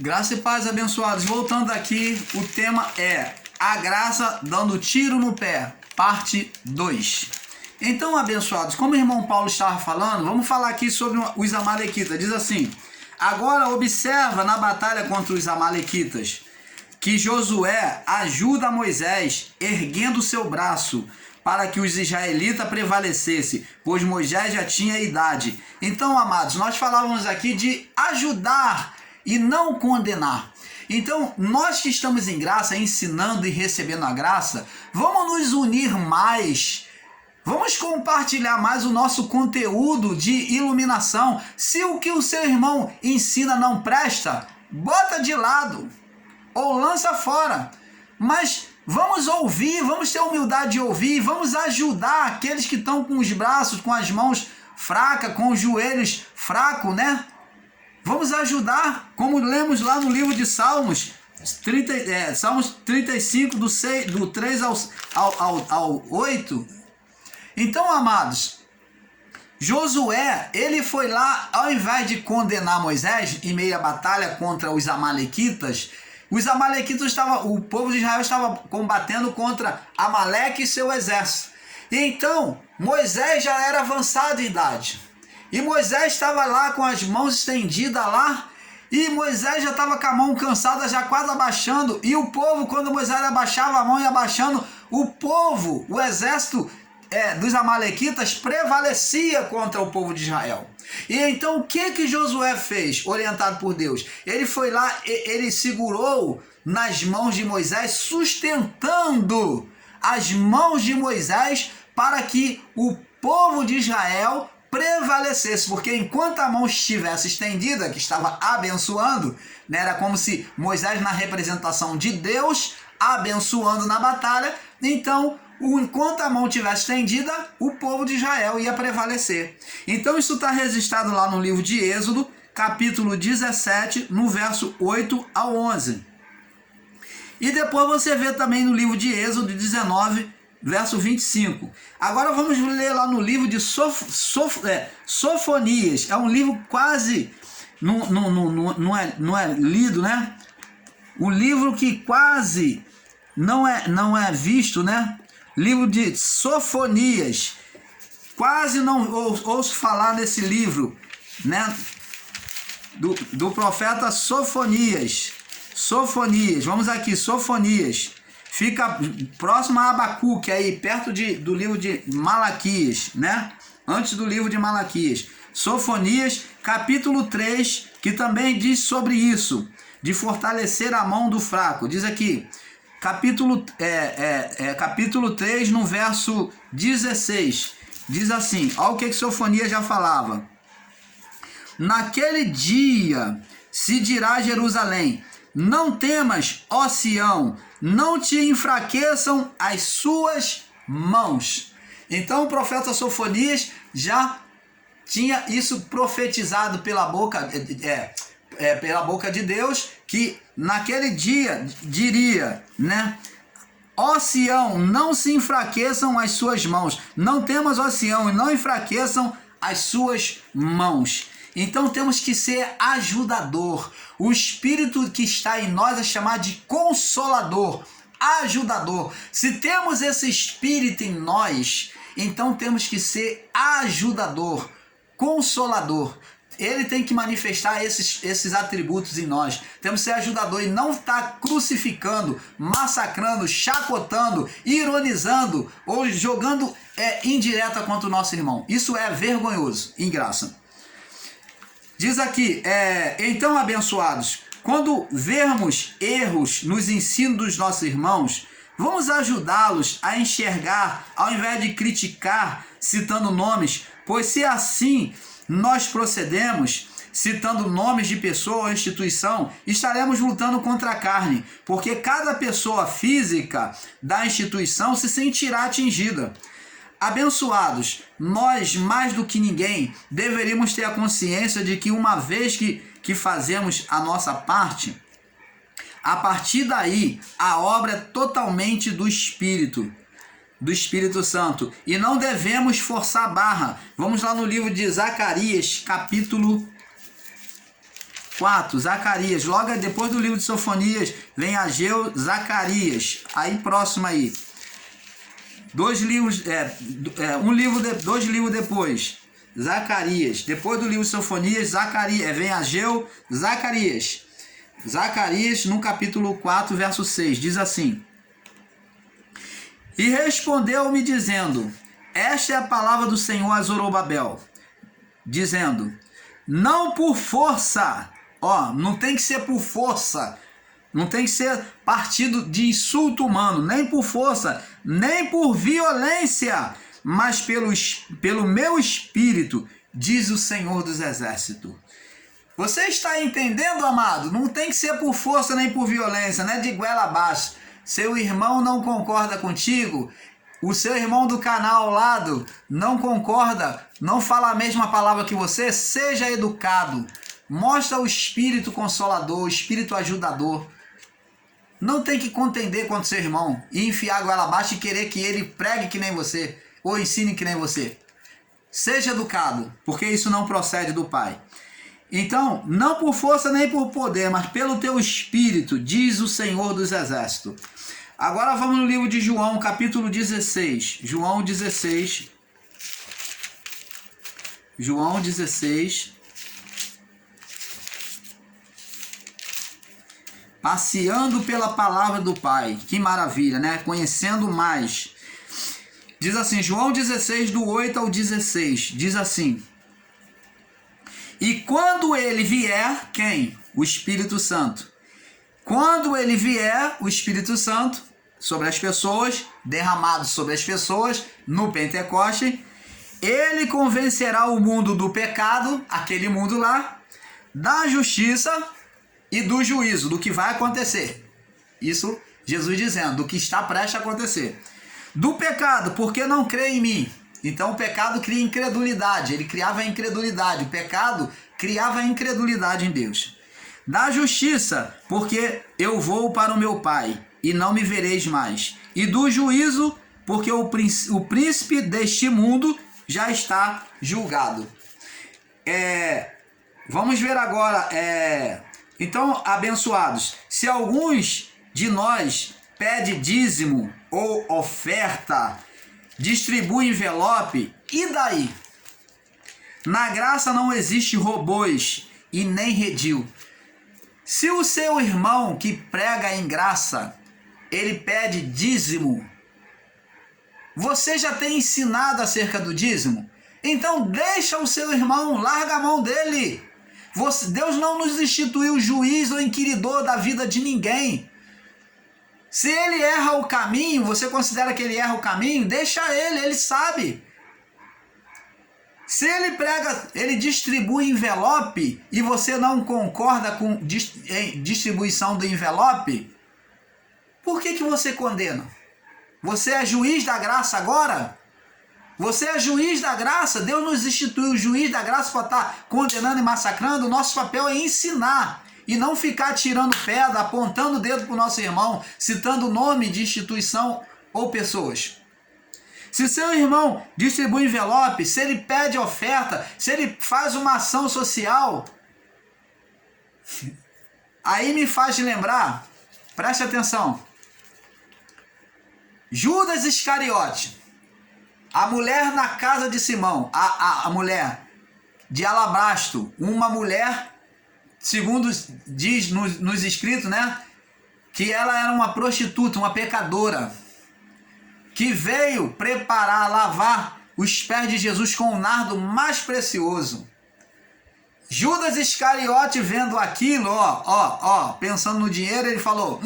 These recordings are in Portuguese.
Graça e paz, abençoados. Voltando aqui, o tema é a graça dando tiro no pé, parte 2. Então, abençoados, como o irmão Paulo estava falando, vamos falar aqui sobre os amalequitas. Diz assim: agora observa na batalha contra os amalequitas que Josué ajuda Moisés erguendo seu braço para que os israelitas prevalecessem, pois Moisés já tinha idade. Então, amados, nós falávamos aqui de ajudar e não condenar. Então, nós que estamos em graça, ensinando e recebendo a graça, vamos nos unir mais, vamos compartilhar mais o nosso conteúdo de iluminação. Se o que o seu irmão ensina não presta, bota de lado ou lança fora. Mas vamos ouvir, vamos ter humildade de ouvir, vamos ajudar aqueles que estão com os braços, com as mãos fracas, com os joelhos fracos, né? Vamos ajudar, como lemos lá no livro de Salmos, Salmos 35, do 3 ao 8. Então, amados, Josué, ele foi lá, ao invés de condenar Moisés em meio à batalha contra os amalequitas, o povo de Israel estava combatendo contra Amaleque e seu exército. E então, Moisés já era avançado em idade. E Moisés estava lá com as mãos estendidas lá, e Moisés já estava com a mão cansada, já quase abaixando, e o povo, quando Moisés abaixava a mão e abaixando, o povo, o exército dos amalequitas prevalecia contra o povo de Israel. E então o que Josué fez, orientado por Deus? Ele foi lá, ele segurou nas mãos de Moisés, sustentando as mãos de Moisés para que o povo de Israel prevalecesse, porque enquanto a mão estivesse estendida, que estava abençoando, né, era como se Moisés, na representação de Deus, abençoando na batalha, então enquanto a mão estivesse estendida, o povo de Israel ia prevalecer. Então isso está registrado lá no livro de Êxodo, capítulo 17, no verso 8 ao 11. E depois você vê também no livro de Êxodo 19, verso 25. Agora vamos ler lá no livro de Sofonias. É um livro quase, não é lido, né? Um livro que quase não é visto, né? Livro de Sofonias. Quase não ouço falar desse livro, né? Do profeta Sofonias. Sofonias, vamos aqui, Sofonias. Fica próximo a Abacuque, aí perto do livro de Malaquias, né? Antes do livro de Malaquias. Sofonias, capítulo 3, que também diz sobre isso, de fortalecer a mão do fraco. Diz aqui, capítulo 3, no verso 16, diz assim, olha o que Sofonias já falava. Naquele dia se dirá a Jerusalém: não temas, ó Sião, não te enfraqueçam as suas mãos. Então o profeta Sofonias já tinha isso profetizado pela boca de Deus, que naquele dia diria, né? Ó Sião, não se enfraqueçam as suas mãos. Não temas, ó Sião, e não enfraqueçam as suas mãos. Então temos que ser ajudador. O Espírito que está em nós é chamado de Consolador, ajudador. Se temos esse Espírito em nós, então temos que ser ajudador, Consolador. Ele tem que manifestar esses atributos em nós. Temos que ser ajudador e não estar crucificando, massacrando, chacotando, ironizando ou jogando indireta contra o nosso irmão. Isso é vergonhoso, em graça. Diz aqui, então, abençoados, quando vermos erros nos ensinos dos nossos irmãos, vamos ajudá-los a enxergar, ao invés de criticar, citando nomes, pois se assim nós procedemos, citando nomes de pessoa ou instituição, estaremos lutando contra a carne, porque cada pessoa física da instituição se sentirá atingida. Abençoados, nós, mais do que ninguém, deveríamos ter a consciência de que uma vez que fazemos a nossa parte, a partir daí, a obra é totalmente do Espírito Santo. E não devemos forçar a barra. Vamos lá no livro de Zacarias, capítulo 4, Zacarias. Logo depois do livro de Sofonias, vem Ageu, Zacarias. Aí próximo aí. Dois livros depois. Zacarias. Depois do livro de Sofonias, Zacarias. Vem Ageu, Zacarias. Zacarias, no capítulo 4, verso 6, diz assim: E respondeu-me dizendo: Esta é a palavra do Senhor a Zorobabel, dizendo: Não por força, não tem que ser por força, não tem que ser partido de insulto humano, nem por força, nem por violência, mas pelo meu espírito, diz o Senhor dos Exércitos. Você está entendendo, amado? Não tem que ser por força nem por violência, né? De goela abaixo. Seu irmão não concorda contigo, o seu irmão do canal ao lado não concorda, não fala a mesma palavra que você, seja educado. Mostra o espírito consolador, o espírito ajudador. Não tem que contender contra o seu irmão e enfiar a goela abaixo e querer que ele pregue que nem você ou ensine que nem você. Seja educado, porque isso não procede do Pai. Então, não por força nem por poder, mas pelo teu espírito, diz o Senhor dos Exércitos. Agora vamos no livro de João, capítulo 16. João 16. João 16. Passeando pela palavra do Pai. Que maravilha, né? Conhecendo mais. Diz assim, João 16, do 8 ao 16. Diz assim: E quando ele vier, quem? O Espírito Santo. Quando ele vier, o Espírito Santo, sobre as pessoas, derramado sobre as pessoas, no Pentecoste, ele convencerá o mundo do pecado, aquele mundo lá, da justiça e do juízo, do que vai acontecer. Isso Jesus dizendo, do que está prestes a acontecer. Do pecado, porque não crê em mim. Então o pecado cria incredulidade, ele criava a incredulidade, o pecado criava a incredulidade em Deus. Da justiça, porque eu vou para o meu Pai e não me vereis mais. E do juízo, porque o príncipe deste mundo já está julgado. Vamos ver agora, então, abençoados, se alguns de nós pede dízimo ou oferta, distribui envelope, e daí? Na graça não existe robôs e nem redil. Se o seu irmão que prega em graça, ele pede dízimo, você já tem ensinado acerca do dízimo? Então deixa o seu irmão, larga a mão dele. Deus não nos instituiu juiz ou inquiridor da vida de ninguém. Se ele erra o caminho, você considera que ele erra o caminho, deixa ele sabe. Se ele prega, ele distribui envelope e você não concorda com distribuição do envelope, por que você condena? Você é juiz da graça agora? Você é juiz da graça? Deus nos instituiu juiz da graça para estar condenando e massacrando. O nosso papel é ensinar e não ficar tirando pedra, apontando o dedo para o nosso irmão, citando o nome de instituição ou pessoas. Se seu irmão distribui envelope, se ele pede oferta, se ele faz uma ação social, aí me faz lembrar, preste atenção, Judas Iscariote, a mulher na casa de Simão, a mulher de alabastro, uma mulher, segundo diz nos escritos, né, que ela era uma prostituta, uma pecadora, que veio preparar, lavar os pés de Jesus com o nardo mais precioso. Judas Iscariote vendo aquilo, pensando no dinheiro, ele falou,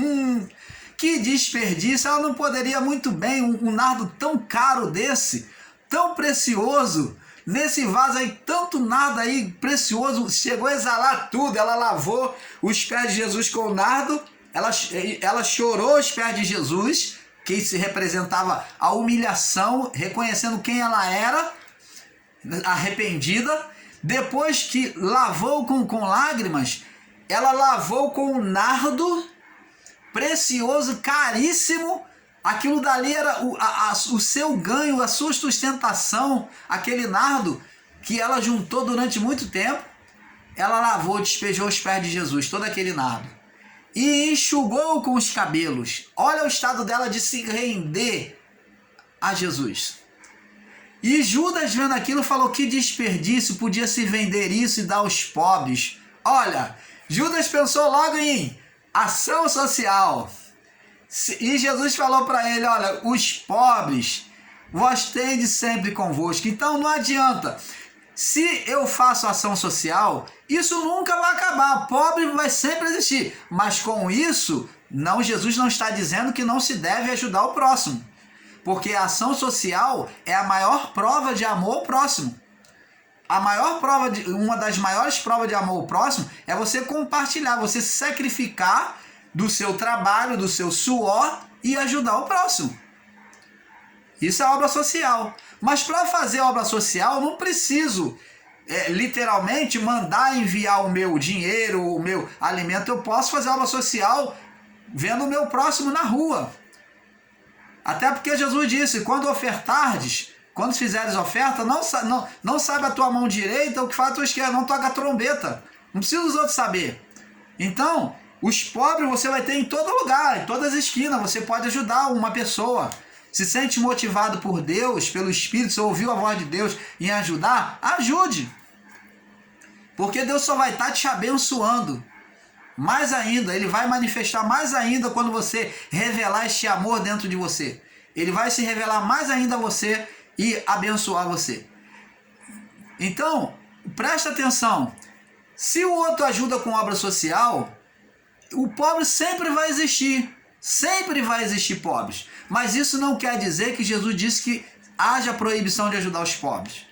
que desperdício, ela não poderia muito bem, um nardo tão caro desse, tão precioso, nesse vaso aí, tanto nardo aí precioso, chegou a exalar tudo, ela lavou os pés de Jesus com o nardo, ela chorou os pés de Jesus, que se representava a humilhação, reconhecendo quem ela era, arrependida. Depois que lavou com lágrimas, ela lavou com um nardo precioso, caríssimo. Aquilo dali era o seu ganho, a sua sustentação, aquele nardo que ela juntou durante muito tempo. ela lavou, despejou os pés de Jesus, todo aquele nardo, e enxugou com os cabelos. Olha o estado dela de se render a Jesus. E Judas, vendo aquilo, falou: que desperdício, podia se vender isso e dar aos pobres. Olha, Judas pensou logo em ação social. E Jesus falou para ele: olha, os pobres vós tendes sempre convosco. Então não adianta. Se eu faço ação social, isso nunca vai acabar. Pobre vai sempre existir. Mas com isso, não, Jesus não está dizendo que não se deve ajudar o próximo. Porque a ação social é a maior prova de amor ao próximo. Uma das maiores provas de amor ao próximo é você compartilhar, você se sacrificar do seu trabalho, do seu suor e ajudar o próximo. Isso é obra social. Mas para fazer obra social, eu não preciso literalmente mandar enviar o meu dinheiro, o meu alimento. Eu posso fazer obra social vendo o meu próximo na rua. Até porque Jesus disse: quando ofertardes, quando fizeres oferta, não saiba a tua mão direita o que faz a tua esquerda, não toca a trombeta. Não precisa os outros saber. Então, os pobres você vai ter em todo lugar, em todas as esquinas. Você pode ajudar uma pessoa. Se sente motivado por Deus, pelo Espírito, se ouviu a voz de Deus em ajudar, ajude. Porque Deus só vai estar te abençoando. Mais ainda, Ele vai manifestar mais ainda quando você revelar este amor dentro de você. Ele vai se revelar mais ainda a você e abençoar você. Então, presta atenção. Se o outro ajuda com obra social, o pobre sempre vai existir. Sempre vai existir pobres. Mas isso não quer dizer que Jesus disse que haja proibição de ajudar os pobres.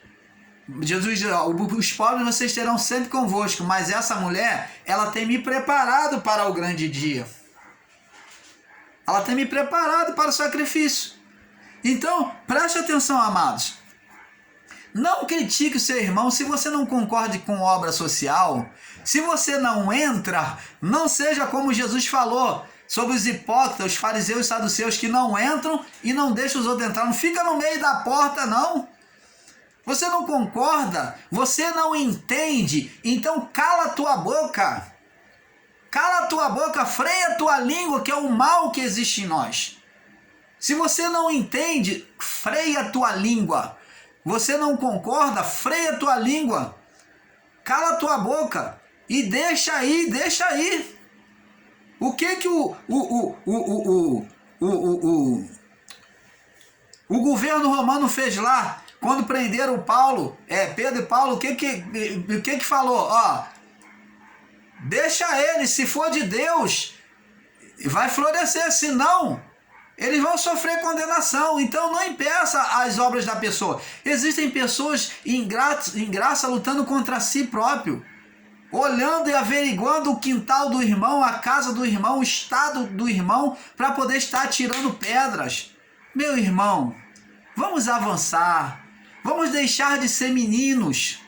Jesus diz: os pobres vocês terão sempre convosco, mas essa mulher, ela tem me preparado para o grande dia. Ela tem me preparado para o sacrifício. Então, preste atenção, amados. Não critique o seu irmão se você não concorda com obra social. Se você não entra, não seja como Jesus falou sobre os hipócritas, os fariseus e os saduceus, que não entram e não deixam os outros entrar. Não fica no meio da porta, não. Você não concorda, você não entende, então cala a tua boca. Cala a tua boca, freia a tua língua, que é o mal que existe em nós. Se você não entende, freia a tua língua. Você não concorda, freia a tua língua. Cala a tua boca e deixa aí, deixa aí. O que que o governo romano fez lá quando prenderam Paulo, Pedro e Paulo? O que falou? Ó, deixa ele, se for de Deus, vai florescer, senão eles vão sofrer condenação. Então não impeça as obras da pessoa. Existem pessoas ingratas lutando contra si próprio, olhando e averiguando o quintal do irmão, a casa do irmão, o estado do irmão, para poder estar tirando pedras. Meu irmão, vamos avançar. Vamos deixar de ser meninos.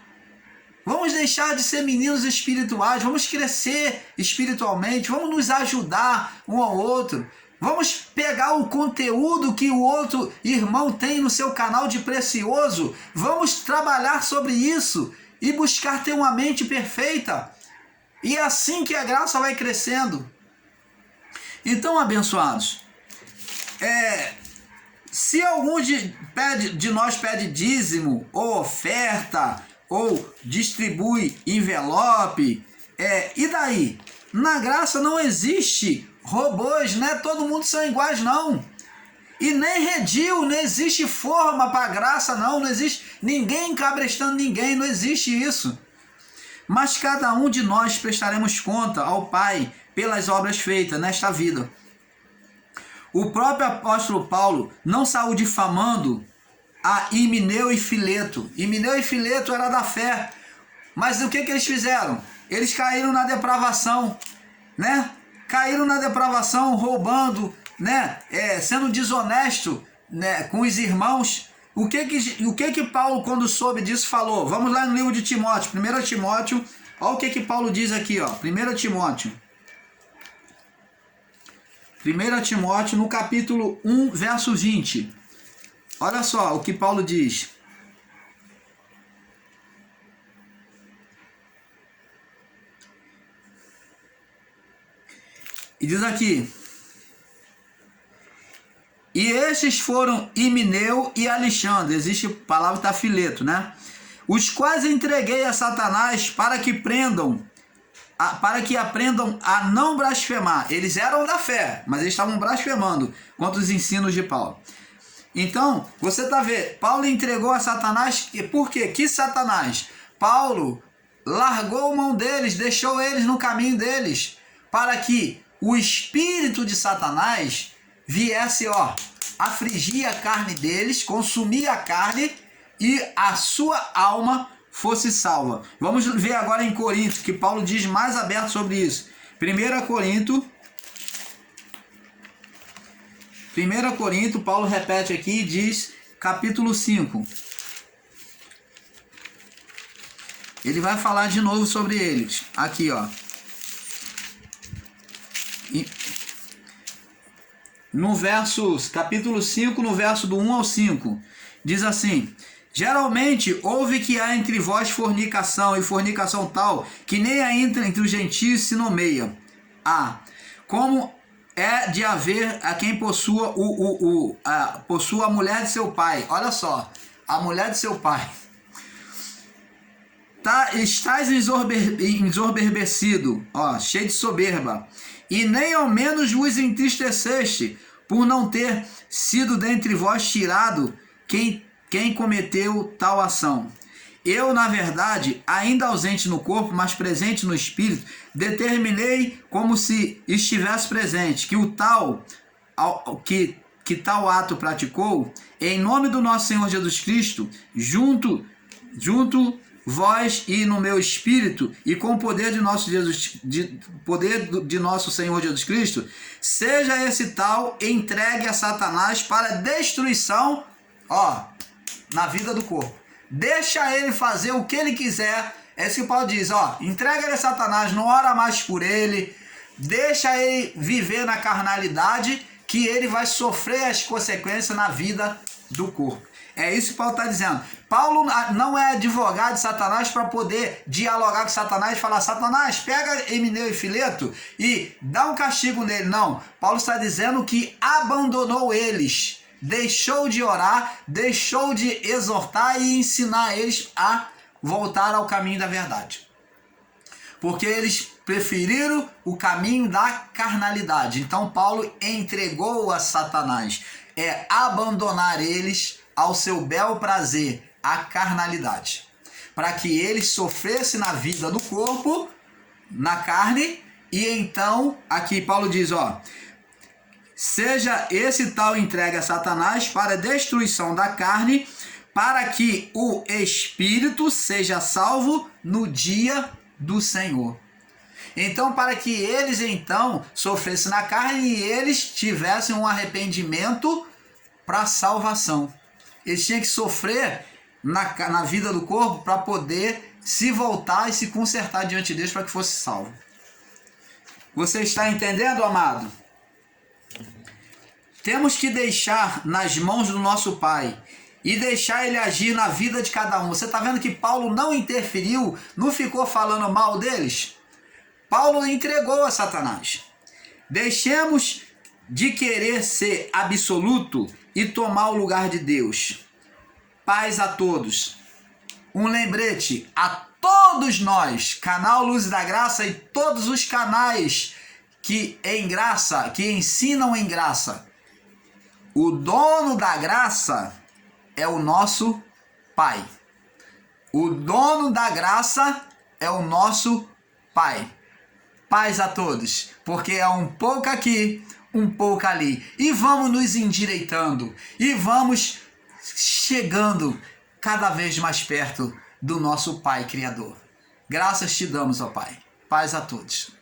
Vamos deixar de ser meninos espirituais. Vamos crescer espiritualmente. Vamos nos ajudar um ao outro. Vamos pegar o conteúdo que o outro irmão tem no seu canal de precioso. Vamos trabalhar sobre isso e buscar ter uma mente perfeita. E é assim que a graça vai crescendo. Então, abençoados, se algum de nós pede dízimo ou oferta, ou distribui envelope, e daí? Na graça não existe robôs, né? Todo mundo são iguais, não. E nem redil, não existe forma para a graça, não existe ninguém cabrestando ninguém, não existe isso. Mas cada um de nós prestaremos conta ao Pai pelas obras feitas nesta vida. O próprio apóstolo Paulo não saiu difamando a Himeneu e Fileto. Himeneu e Fileto era da fé, mas o que eles fizeram? Eles caíram na depravação, né? Caíram na depravação, roubando, né? Sendo desonesto, né? Com os irmãos. O que Paulo, quando soube disso, falou? Vamos lá no livro de Timóteo, 1 Timóteo, olha o que Paulo diz aqui, ó, 1 Timóteo. 1 Timóteo, no capítulo 1, verso 20. Olha só o que Paulo diz. E diz aqui: e estes foram Himeneu e Alexandre, existe a palavra tá fileto, né? Os quais entreguei a Satanás para que aprendam a não blasfemar. Eles eram da fé, mas eles estavam blasfemando contra os ensinos de Paulo. Então, você está vendo, Paulo entregou a Satanás, e por quê? Que Satanás? Paulo largou mão deles, deixou eles no caminho deles, para que o espírito de Satanás viesse, afligir a carne deles, consumir a carne e a sua alma fosse salva. Vamos ver agora em Corinto, que Paulo diz mais aberto sobre isso. 1 Corinto, Paulo repete aqui e diz, capítulo 5. Ele vai falar de novo sobre eles. Aqui, no capítulo 5, no verso do 1 ao 5, diz assim: geralmente houve que há entre vós fornicação, e fornicação tal, que nem a entre os gentios se nomeia. Como é de haver a quem possua possua a mulher de seu pai. Olha só, a mulher de seu pai. Estás ensoberbecido, cheio de soberba, e nem ao menos vos entristeceste, por não ter sido dentre vós tirado quem cometeu tal ação. Eu, na verdade, ainda ausente no corpo, mas presente no espírito, determinei como se estivesse presente, que tal ato praticou, em nome do nosso Senhor Jesus Cristo, junto vós e no meu espírito, e com o poder de nosso Senhor Jesus Cristo, seja esse tal entregue a Satanás para destruição, na vida do corpo. Deixa ele fazer o que ele quiser. É isso que Paulo diz, entrega ele a Satanás, não ora mais por ele, deixa ele viver na carnalidade, que ele vai sofrer as consequências na vida do corpo. É isso que Paulo está dizendo. Paulo não é advogado de Satanás para poder dialogar com Satanás e falar: Satanás, pega Himeneu e Fileto e dá um castigo nele. Não. Paulo está dizendo que abandonou eles, deixou de orar, deixou de exortar e ensinar eles a voltar ao caminho da verdade. Porque eles preferiram o caminho da carnalidade. Então Paulo entregou a Satanás. É abandonar eles ao seu bel prazer, a carnalidade, para que eles sofressem na vida do corpo, na carne, e então, aqui Paulo diz, seja esse tal entregue a Satanás para destruição da carne, para que o espírito seja salvo no dia do Senhor. Então, para que eles sofressem na carne e eles tivessem um arrependimento para salvação. Eles tinham que sofrer na vida do corpo para poder se voltar e se consertar diante de Deus para que fosse salvo. Você está entendendo, amado? Temos que deixar nas mãos do nosso Pai e deixar Ele agir na vida de cada um. Você está vendo que Paulo não interferiu, não ficou falando mal deles? Paulo entregou a Satanás. Deixemos de querer ser absoluto e tomar o lugar de Deus. Paz a todos. Um lembrete a todos nós, canal Luz da Graça e todos os canais que ensinam em graça. O dono da graça é o nosso Pai. O dono da graça é o nosso Pai. Paz a todos, porque é um pouco aqui, um pouco ali. E vamos nos endireitando. E vamos chegando cada vez mais perto do nosso Pai Criador. Graças te damos, ó Pai. Paz a todos.